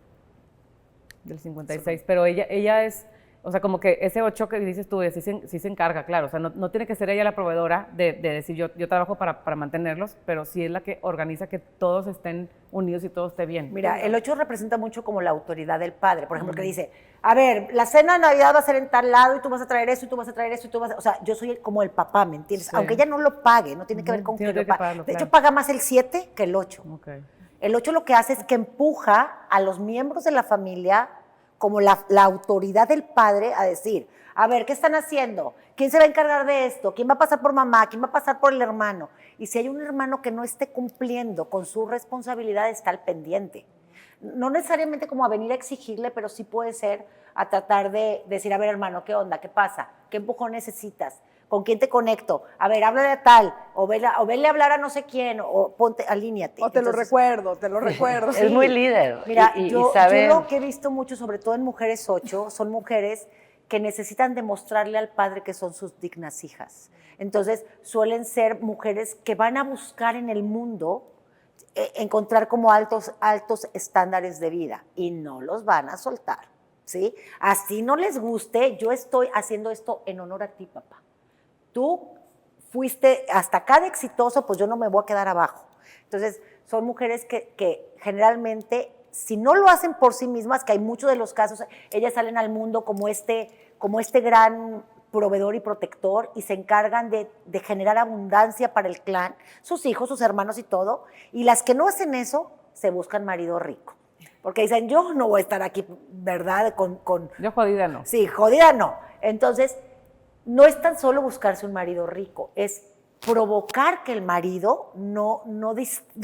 del 56. Sí. Pero ella es... O sea, como que ese 8 que dices tú, sí se encarga, claro. O sea, no tiene que ser ella la proveedora de decir yo trabajo para mantenerlos, pero sí es la que organiza que todos estén unidos y todo esté bien. Mira, el 8 representa mucho como la autoridad del padre. Por ejemplo, que dice, a ver, la cena de Navidad va a ser en tal lado y tú vas a traer eso y tú vas a traer eso y tú vas a... O sea, yo soy como el papá, ¿me entiendes? Sí. Aunque ella no lo pague, no tiene que ver con que lo pague. De hecho, paga más el 7 que el 8. Okay. El 8 lo que hace es que empuja a los miembros de la familia como la autoridad del padre a decir, a ver, ¿qué están haciendo? ¿Quién se va a encargar de esto? ¿Quién va a pasar por mamá? ¿Quién va a pasar por el hermano? Y si hay un hermano que no esté cumpliendo con su responsabilidad, está al pendiente. No necesariamente como a venir a exigirle, pero sí puede ser a tratar de decir, a ver, hermano, ¿qué onda? ¿Qué pasa? ¿Qué empujón necesitas? ¿Con quién te conecto? A ver, habla de tal, o vele a hablar a no sé quién, o ponte, alíñate. O te lo recuerdo. Sí. Es muy líder. Mira, yo lo que he visto mucho, sobre todo en mujeres 8, son mujeres que necesitan demostrarle al padre que son sus dignas hijas. Entonces, suelen ser mujeres que van a buscar en el mundo encontrar como altos estándares de vida y no los van a soltar, ¿sí? Así no les guste, yo estoy haciendo esto en honor a ti, papá. Tú fuiste hasta acá de exitoso, pues yo no me voy a quedar abajo. Entonces, son mujeres que generalmente, si no lo hacen por sí mismas, que hay muchos de los casos, ellas salen al mundo como este gran proveedor y protector y se encargan de generar abundancia para el clan, sus hijos, sus hermanos y todo. Y las que no hacen eso, se buscan marido rico. Porque dicen, yo no voy a estar aquí, ¿verdad? Yo jodida no. Sí, jodida no. Entonces, no es tan solo buscarse un marido rico, es provocar que el marido no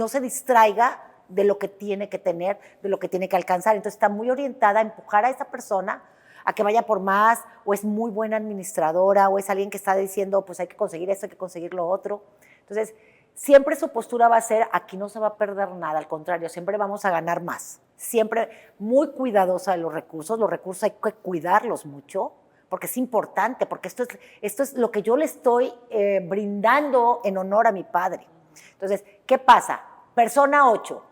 se distraiga de lo que tiene que tener, de lo que tiene que alcanzar. Entonces está muy orientada a empujar a esa persona a que vaya por más, o es muy buena administradora, o es alguien que está diciendo, pues hay que conseguir esto, hay que conseguir lo otro. Entonces, siempre su postura va a ser, aquí no se va a perder nada, al contrario, siempre vamos a ganar más. Siempre muy cuidadosa de los recursos hay que cuidarlos mucho, porque es importante, porque esto es lo que yo le estoy brindando en honor a mi padre. Entonces, ¿qué pasa? Persona 8,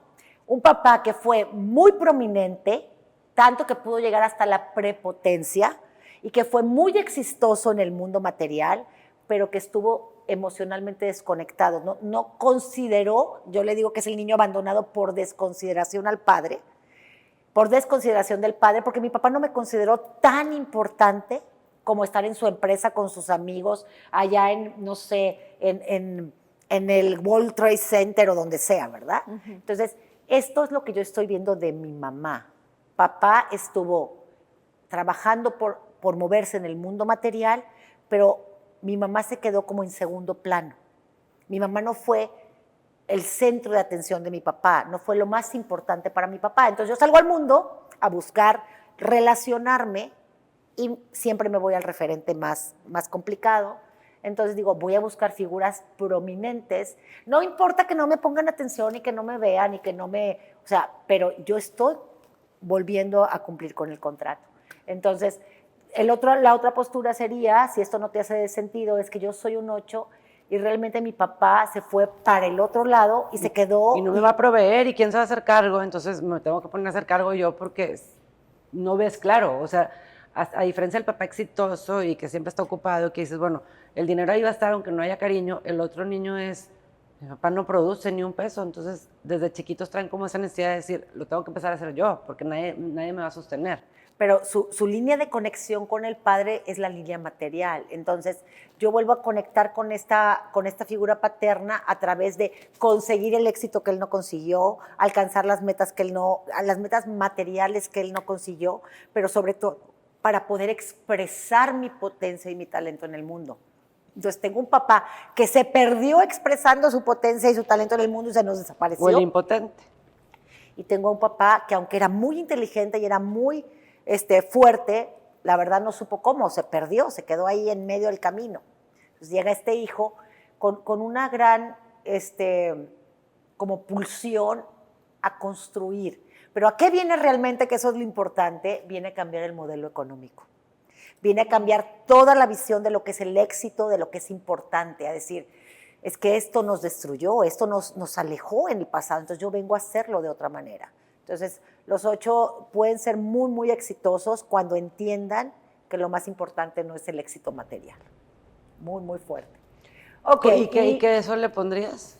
un papá que fue muy prominente, tanto que pudo llegar hasta la prepotencia y que fue muy exitoso en el mundo material, pero que estuvo emocionalmente desconectado. No consideró, yo le digo que es el niño abandonado por desconsideración al padre, por desconsideración del padre, porque mi papá no me consideró tan importante como estar en su empresa con sus amigos, allá en, no sé, en el World Trade Center o donde sea, ¿verdad? Entonces, esto es lo que yo estoy viendo de mi mamá. Papá estuvo trabajando por moverse en el mundo material, pero mi mamá se quedó como en segundo plano. Mi mamá no fue el centro de atención de mi papá, no fue lo más importante para mi papá. Entonces yo salgo al mundo a buscar relacionarme y siempre me voy al referente más complicado. Entonces digo, voy a buscar figuras prominentes. No importa que no me pongan atención y que no me vean y que no me... O sea, pero yo estoy volviendo a cumplir con el contrato. Entonces, la otra postura sería, si esto no te hace sentido, es que yo soy un 8 y realmente mi papá se fue para el otro lado y se quedó... Y no me va a proveer, ¿y quién se va a hacer cargo? Entonces me tengo que poner a hacer cargo yo porque no ves claro. O sea, a diferencia del papá exitoso y que siempre está ocupado, que dices, bueno, el dinero ahí va a estar aunque no haya cariño, el otro niño es, mi papá no produce ni un peso, entonces desde chiquitos traen como esa necesidad de decir, lo tengo que empezar a hacer yo, porque nadie me va a sostener. Pero su línea de conexión con el padre es la línea material. Entonces, yo vuelvo a conectar con esta figura paterna a través de conseguir el éxito que él no consiguió, alcanzar las metas las metas materiales que él no consiguió, pero sobre todo para poder expresar mi potencia y mi talento en el mundo. Entonces, tengo un papá que se perdió expresando su potencia y su talento en el mundo y se nos desapareció. O el impotente. Y tengo un papá que, aunque era muy inteligente y era muy fuerte, la verdad no supo cómo, se perdió, se quedó ahí en medio del camino. Entonces llega este hijo con una gran como pulsión a construir. Pero ¿a qué viene realmente? Que eso es lo importante, viene a cambiar el modelo económico. Viene a cambiar toda la visión de lo que es el éxito, de lo que es importante, a decir, es que esto nos destruyó, esto nos alejó en el pasado, entonces yo vengo a hacerlo de otra manera. Entonces, los 8 pueden ser muy, muy exitosos cuando entiendan que lo más importante no es el éxito material. Muy, muy fuerte. Okay, ¿Y qué eso le pondrías?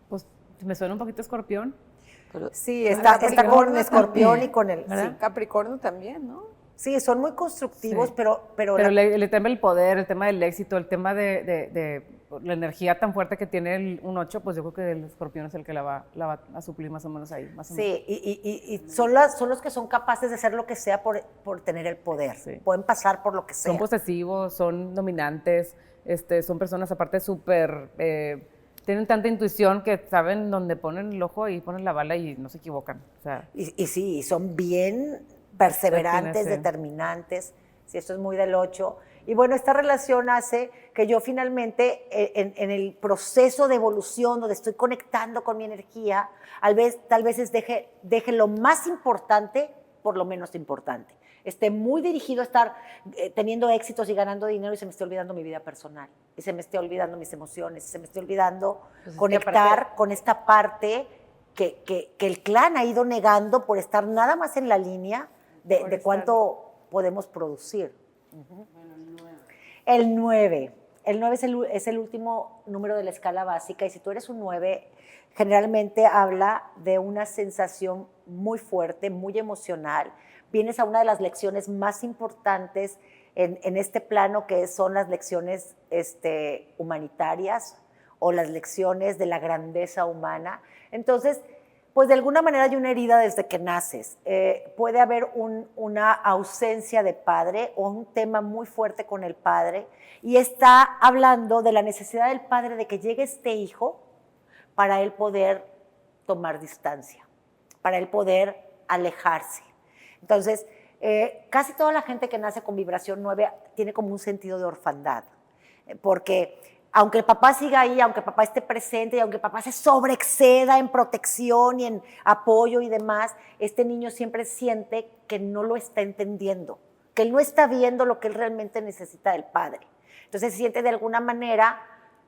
Pues me suena un poquito Escorpión. Pero, sí, está con Escorpión y con el... Sí. Capricornio también, ¿no? Sí, son muy constructivos, Sí. pero el tema del poder, el tema del éxito, el tema de la energía tan fuerte que tiene un 8, pues yo creo que el Escorpión es el que la va a suplir más o menos ahí. Más o menos. Y son los que son capaces de hacer lo que sea por tener el poder. Sí. Pueden pasar por lo que sea. Son posesivos, son dominantes, son personas aparte súper... tienen tanta intuición que saben dónde ponen el ojo y ponen la bala y no se equivocan. O sea, y sí, son bien perseverantes, determinantes. Sí, esto es muy del 8. Y bueno, esta relación hace que yo finalmente, en el proceso de evolución, donde estoy conectando con mi energía, tal vez deje lo más importante por lo menos importante. Esté muy dirigido a estar teniendo éxitos y ganando dinero y se me esté olvidando mi vida personal, y se me esté olvidando mis emociones, y se me esté olvidando conectar con esta parte que el clan ha ido negando por estar nada más en la línea de cuánto podemos producir. Uh-huh. Bueno, el 9. El 9 es el último número de la escala básica, y si tú eres un 9, generalmente habla de una sensación muy fuerte, muy emocional. Vienes a una de las lecciones más importantes en este plano, que son las lecciones humanitarias o las lecciones de la grandeza humana. Entonces, pues de alguna manera hay una herida desde que naces. Puede haber una ausencia de padre o un tema muy fuerte con el padre, y está hablando de la necesidad del padre de que llegue este hijo para él poder tomar distancia, para él poder alejarse. Entonces, casi toda la gente que nace con vibración 9 tiene como un sentido de orfandad, porque aunque el papá siga ahí, aunque el papá esté presente y aunque el papá se sobreexceda en protección y en apoyo y demás, este niño siempre siente que no lo está entendiendo, que él no está viendo lo que él realmente necesita del padre. Entonces se siente de alguna manera,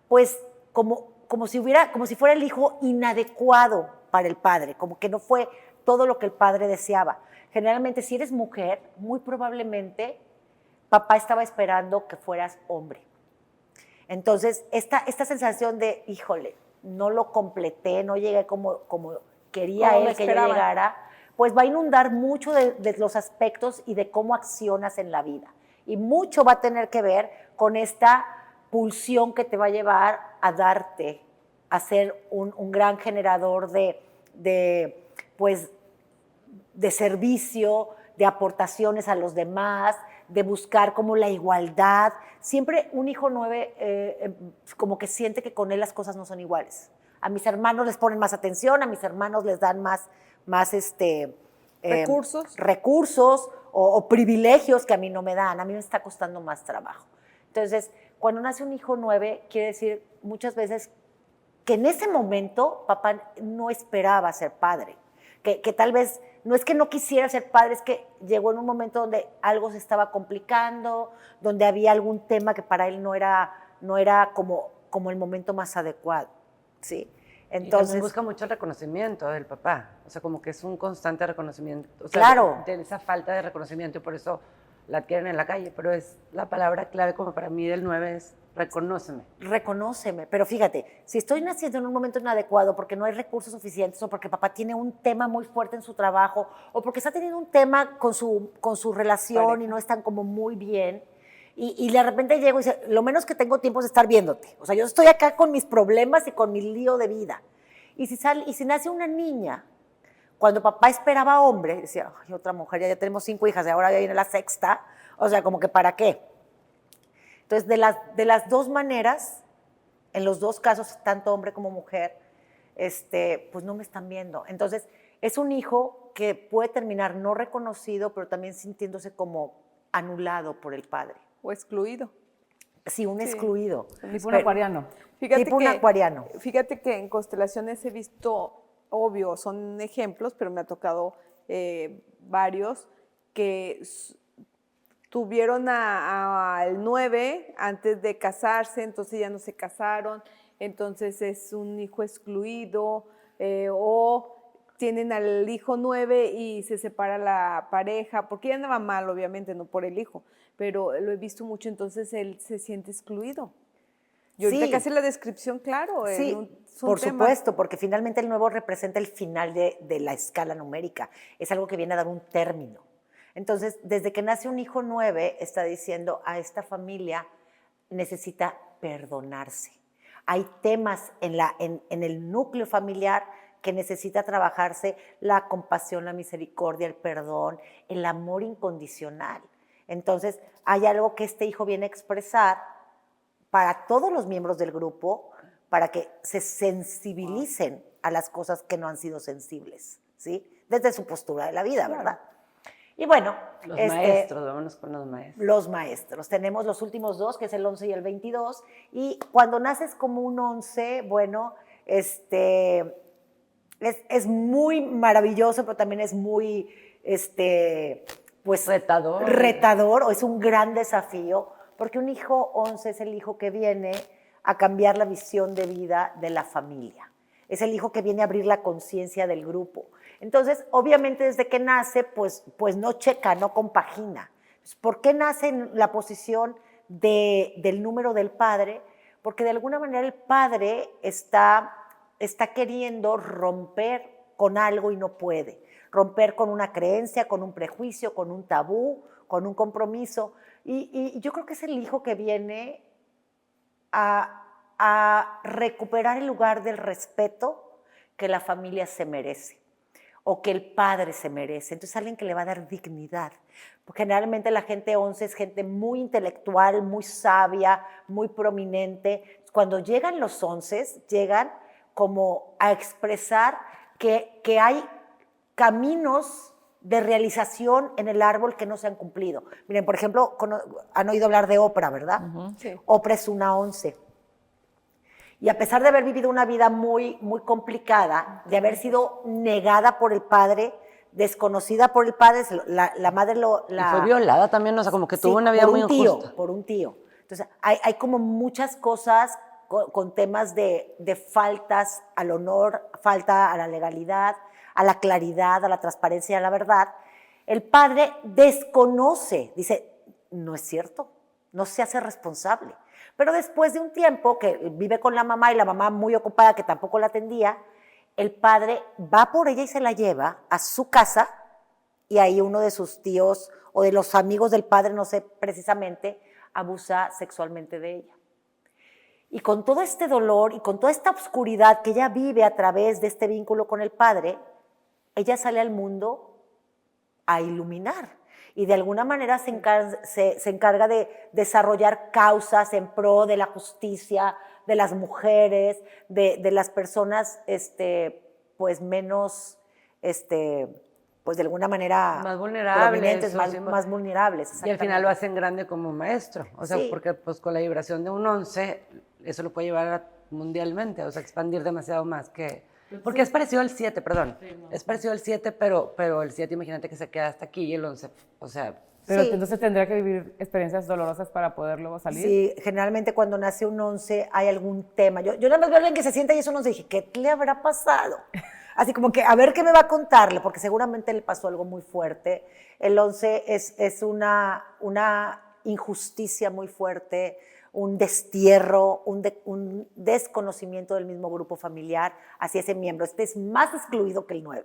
pues, como si fuera el hijo inadecuado para el padre, como que no fue todo lo que el padre deseaba. Generalmente, si eres mujer, muy probablemente papá estaba esperando que fueras hombre. Entonces, esta sensación de, híjole, no lo completé, no llegué como quería él que yo llegara, pues va a inundar mucho de los aspectos y de cómo accionas en la vida. Y mucho va a tener que ver con esta pulsión que te va a llevar a darte, a ser un gran generador pues, de servicio, de aportaciones a los demás, de buscar como la igualdad. Siempre un hijo 9 como que siente que con él las cosas no son iguales. A mis hermanos les ponen más atención, a mis hermanos les dan más recursos o privilegios que a mí no me dan. A mí me está costando más trabajo. Entonces, cuando nace un hijo 9, quiere decir muchas veces que en ese momento papá no esperaba ser padre. Que tal vez no es que no quisiera ser padre, es que llegó en un momento donde algo se estaba complicando, donde había algún tema que para él no era como el momento más adecuado, ¿sí? Entonces, y también busca mucho el reconocimiento del papá, o sea, como que es un constante reconocimiento, o sea, claro, de esa falta de reconocimiento, y por eso la adquieren en la calle, pero es la palabra clave como para mí del 9 es reconóceme. Reconóceme, pero fíjate, si estoy naciendo en un momento inadecuado porque no hay recursos suficientes o porque papá tiene un tema muy fuerte en su trabajo o porque está teniendo un tema con su relación y no están como muy bien y de repente llego y dice, lo menos que tengo tiempo es estar viéndote. O sea, yo estoy acá con mis problemas y con mi lío de vida. Y si nace una niña, cuando papá esperaba hombre, decía, ay, otra mujer, ya tenemos 5 hijas y ahora ya viene la sexta, o sea, como que ¿para qué? Entonces, de las dos maneras, en los dos casos, tanto hombre como mujer, pues no me están viendo. Entonces, es un hijo que puede terminar no reconocido, pero también sintiéndose como anulado por el padre. O excluido. Sí, un excluido. Tipo un acuariano. Tipo un acuariano. Fíjate que en constelaciones he visto, obvio, son ejemplos, pero me ha tocado varios que tuvieron al 9 antes de casarse, entonces ya no se casaron, entonces es un hijo excluido, o tienen al hijo 9 y se separa la pareja, porque ya andaba mal, obviamente, no por el hijo, pero lo he visto mucho, entonces él se siente excluido. Y ahorita que hace la descripción, claro. Sí, por supuesto, porque finalmente el 9 representa el final de la escala numérica, es algo que viene a dar un término. Entonces, desde que nace un hijo 9, está diciendo a esta familia necesita perdonarse. Hay temas en el núcleo familiar que necesita trabajarse, la compasión, la misericordia, el perdón, el amor incondicional. Entonces, hay algo que este hijo viene a expresar para todos los miembros del grupo, para que se sensibilicen a las cosas que no han sido sensibles, ¿sí? Desde su postura de la vida, ¿verdad? Y bueno, los maestros, vámonos con los maestros. Los maestros. Tenemos los últimos dos, que es el 11 y el 22. Y cuando naces como un 11, bueno, es muy maravilloso, pero también es muy, pues, retador, o es un gran desafío, porque un hijo 11 es el hijo que viene a cambiar la visión de vida de la familia. Es el hijo que viene a abrir la conciencia del grupo. Entonces, obviamente, desde que nace, pues no checa, no compagina. ¿Por qué nace en la posición del número del padre? Porque de alguna manera el padre está queriendo romper con algo y no puede. Romper con una creencia, con un prejuicio, con un tabú, con un compromiso. Y yo creo que es el hijo que viene a recuperar el lugar del respeto que la familia se merece o que el padre se merece. Entonces, alguien que le va a dar dignidad. Porque generalmente la gente 11 es gente muy intelectual, muy sabia, muy prominente. Cuando llegan los 11, llegan como a expresar que hay caminos de realización en el árbol que no se han cumplido. Miren, por ejemplo, han oído hablar de Oprah, ¿verdad? Sí. Oprah es una 11. Y a pesar de haber vivido una vida muy, muy complicada, de haber sido negada por el padre, desconocida por el padre, la madre y fue violada también, o sea, como que tuvo una vida muy injusta. Por un tío. Entonces, hay como muchas cosas con temas de faltas al honor, falta a la legalidad, a la claridad, a la transparencia, a la verdad. El padre desconoce, dice, no es cierto, no se hace responsable. Pero después de un tiempo que vive con la mamá y la mamá muy ocupada que tampoco la atendía, el padre va por ella y se la lleva a su casa y ahí uno de sus tíos o de los amigos del padre, no sé precisamente, abusa sexualmente de ella. Y con todo este dolor y con toda esta oscuridad que ella vive a través de este vínculo con el padre, ella sale al mundo a iluminar y de alguna manera se encarga de desarrollar causas en pro de la justicia, de las mujeres, de las personas pues menos, pues de alguna manera más vulnerables, más vulnerables. Y al final lo hacen grande como maestro, o sea, sí. porque pues con la vibración de un 11, eso lo puede llevar mundialmente, o sea, expandir demasiado más que... Porque es parecido al 7, perdón, sí, no. Es parecido al 7, pero el 7 imagínate que se queda hasta aquí y el 11, o sea... Pero sí. entonces tendría que vivir experiencias dolorosas para poder luego salir. Sí, generalmente cuando nace un 11 hay algún tema. Yo nada más veo a alguien que se sienta y es un 11 y dije, ¿qué le habrá pasado? Así como que a ver qué me va a contarle, porque seguramente le pasó algo muy fuerte. El 11 es una injusticia muy fuerte, un destierro, un desconocimiento del mismo grupo familiar hacia ese miembro. Este es más excluido que el 9.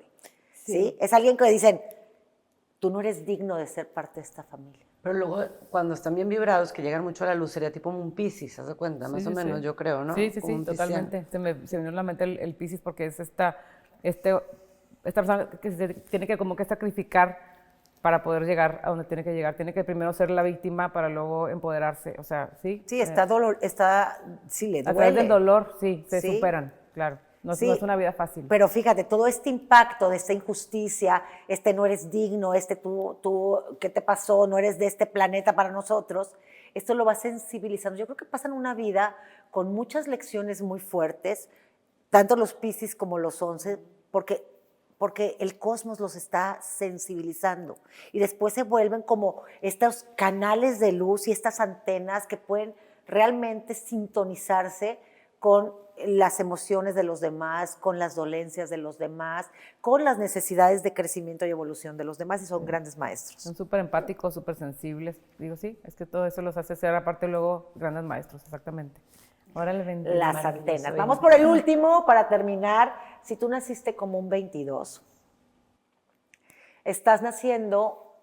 ¿Sí? Es alguien que le dicen, tú no eres digno de ser parte de esta familia. Pero luego, cuando están bien vibrados, que llegan mucho a la luz, sería tipo un Piscis, ¿haz de cuenta? Más o menos, yo creo, ¿no? Sí, totalmente. Se me vino a la mente el Piscis porque es esta persona que se tiene que como que sacrificar para poder llegar a donde tiene que llegar. Tiene que primero ser la víctima para luego empoderarse, o sea, ¿sí? Sí, sí le duele. A través del dolor, sí, se superan, claro. No es una vida fácil. Pero fíjate, todo este impacto de esta injusticia, no eres digno, tú, ¿qué te pasó? No eres de este planeta para nosotros. Esto lo va sensibilizando. Yo creo que pasan una vida con muchas lecciones muy fuertes, tanto los Piscis como los 11, porque el cosmos los está sensibilizando. Y después se vuelven como estos canales de luz y estas antenas que pueden realmente sintonizarse con las emociones de los demás, con las dolencias de los demás, con las necesidades de crecimiento y evolución de los demás, y son grandes maestros. Son súper empáticos, súper sensibles. Digo, sí, es que todo eso los hace ser, aparte luego, grandes maestros, exactamente. Ahora las antenas. Vamos por el último para terminar. Si tú naciste como un 22, estás naciendo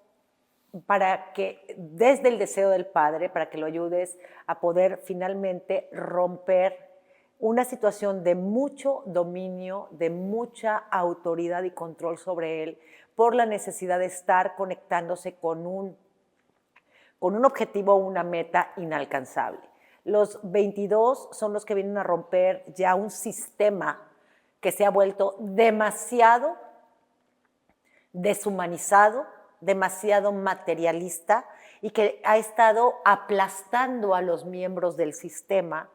para que, desde el deseo del Padre, para que lo ayudes a poder finalmente romper una situación de mucho dominio, de mucha autoridad y control sobre él, por la necesidad de estar conectándose con un objetivo o una meta inalcanzable. Los 22 son los que vienen a romper ya un sistema que se ha vuelto demasiado deshumanizado, demasiado materialista y que ha estado aplastando a los miembros del sistema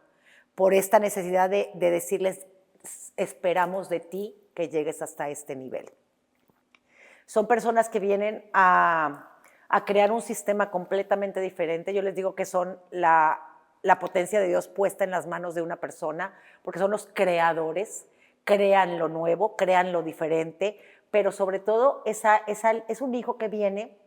por esta necesidad de decirles, esperamos de ti que llegues hasta este nivel. Son personas que vienen a crear un sistema completamente diferente. Yo les digo que son la potencia de Dios puesta en las manos de una persona, porque son los creadores, crean lo nuevo, crean lo diferente, pero sobre todo es un hijo que viene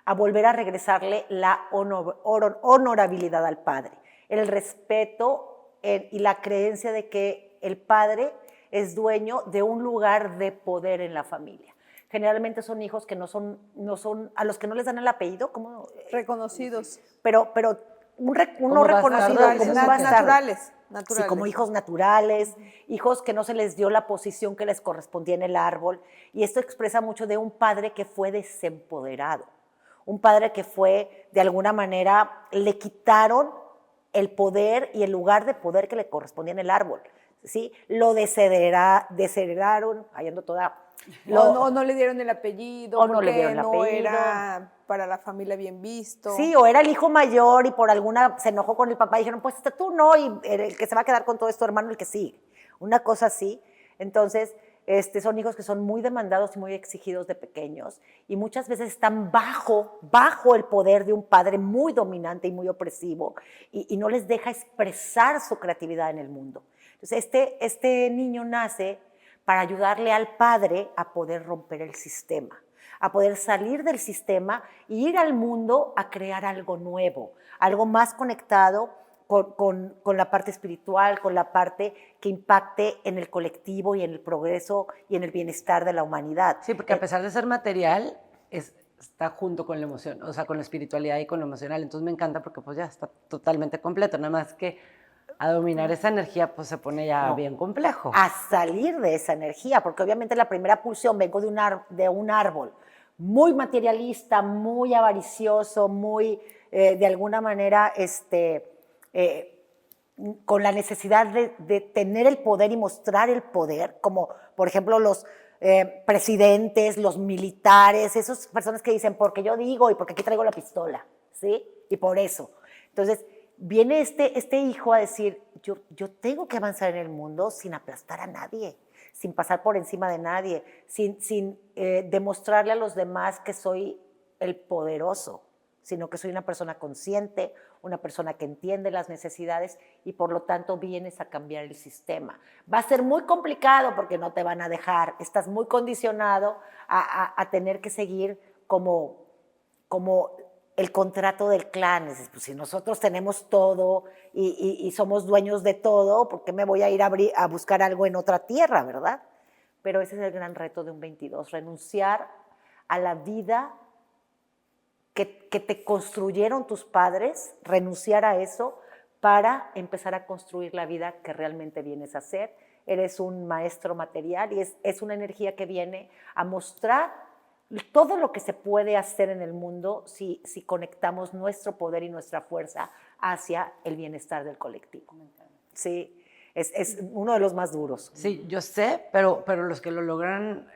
a volver a regresarle la honorabilidad al Padre, el respeto y la creencia de que el Padre es dueño de un lugar de poder en la familia. Generalmente son hijos que no son a los que no les dan el apellido, como reconocidos. Pero uno reconocido como naturales. Sí, como hijos naturales, hijos que no se les dio la posición que les correspondía en el árbol. Y esto expresa mucho de un padre que fue desempoderado, un padre que fue, de alguna manera, le quitaron el poder y el lugar de poder que le correspondía en el árbol. ¿Sí? Lo desheredaron, ando toda... O no le dieron el apellido, no le dieron el apellido. Era para la familia bien visto. Sí, o era el hijo mayor y por alguna se enojó con el papá y dijeron, pues tú no, y el que se va a quedar con todo esto, hermano, el que sigue. Una cosa así. Entonces, son hijos que son muy demandados y muy exigidos de pequeños y muchas veces están bajo el poder de un padre muy dominante y muy opresivo y no les deja expresar su creatividad en el mundo. Entonces, este niño nace para ayudarle al padre a poder romper el sistema, a poder salir del sistema e ir al mundo a crear algo nuevo, algo más conectado con la parte espiritual, con la parte que impacte en el colectivo y en el progreso y en el bienestar de la humanidad. Sí, porque a pesar de ser material, está junto con la emoción, o sea, con la espiritualidad y con lo emocional. Entonces me encanta porque pues ya está totalmente completo, nada más que a dominar esa energía pues se pone ya bien complejo. A salir de esa energía, porque obviamente la primera pulsión vengo de un árbol muy materialista, muy avaricioso, muy de alguna manera con la necesidad de tener el poder y mostrar el poder, como por ejemplo los presidentes, los militares, esas personas que dicen porque yo digo y porque aquí traigo la pistola, ¿sí? Y por eso. Entonces, viene este hijo a decir, yo tengo que avanzar en el mundo sin aplastar a nadie, sin pasar por encima de nadie, sin demostrarle a los demás que soy el poderoso, sino que soy una persona consciente, una persona que entiende las necesidades y por lo tanto vienes a cambiar el sistema. Va a ser muy complicado porque no te van a dejar, estás muy condicionado a tener que seguir como el contrato del clan. Es, pues, si nosotros tenemos todo y somos dueños de todo, ¿por qué me voy a ir a buscar algo en otra tierra, verdad? Pero ese es el gran reto de un 22, renunciar a la vida que te construyeron tus padres, renunciar a eso para empezar a construir la vida que realmente vienes a hacer. Eres un maestro material y es una energía que viene a mostrar todo lo que se puede hacer en el mundo si conectamos nuestro poder y nuestra fuerza hacia el bienestar del colectivo. Sí, es uno de los más duros. Sí, yo sé, pero los que lo logran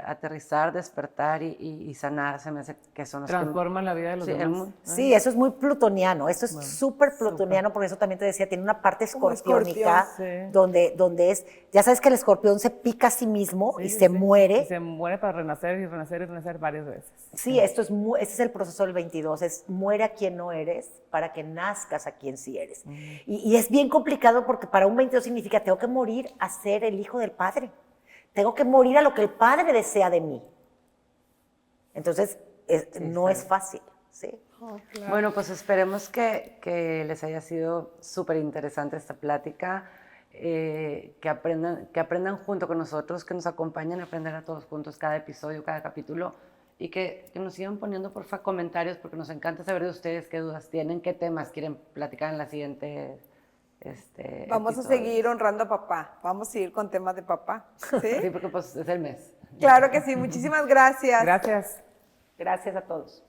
aterrizar, despertar y sanar, se me hace que son los transforman la vida de los demás. Sí, eso es muy plutoniano, eso es súper plutoniano, porque eso también te decía, tiene una parte escorpiónica, donde es, ya sabes que el escorpión se pica a sí mismo y se muere. Y se muere para renacer y renacer y renacer varias veces. Sí, ese es el proceso del 22, es muere a quien no eres para que nazcas a quien sí eres. Y es bien complicado porque para un 22 significa tengo que morir a ser el hijo del Padre. Tengo que morir a lo que el Padre desea de mí. Entonces, no es fácil, ¿sí? Oh, claro. Bueno, pues esperemos que les haya sido súper interesante esta plática, que aprendan junto con nosotros, que nos acompañen a aprender a todos juntos cada episodio, cada capítulo, y que nos sigan poniendo, por favor, comentarios, porque nos encanta saber de ustedes qué dudas tienen, qué temas quieren platicar en la siguiente Vamos a seguir honrando a papá. Vamos a seguir con temas de papá. Sí, sí, porque pues es el mes. Claro que sí. Muchísimas gracias. Gracias. Gracias a todos.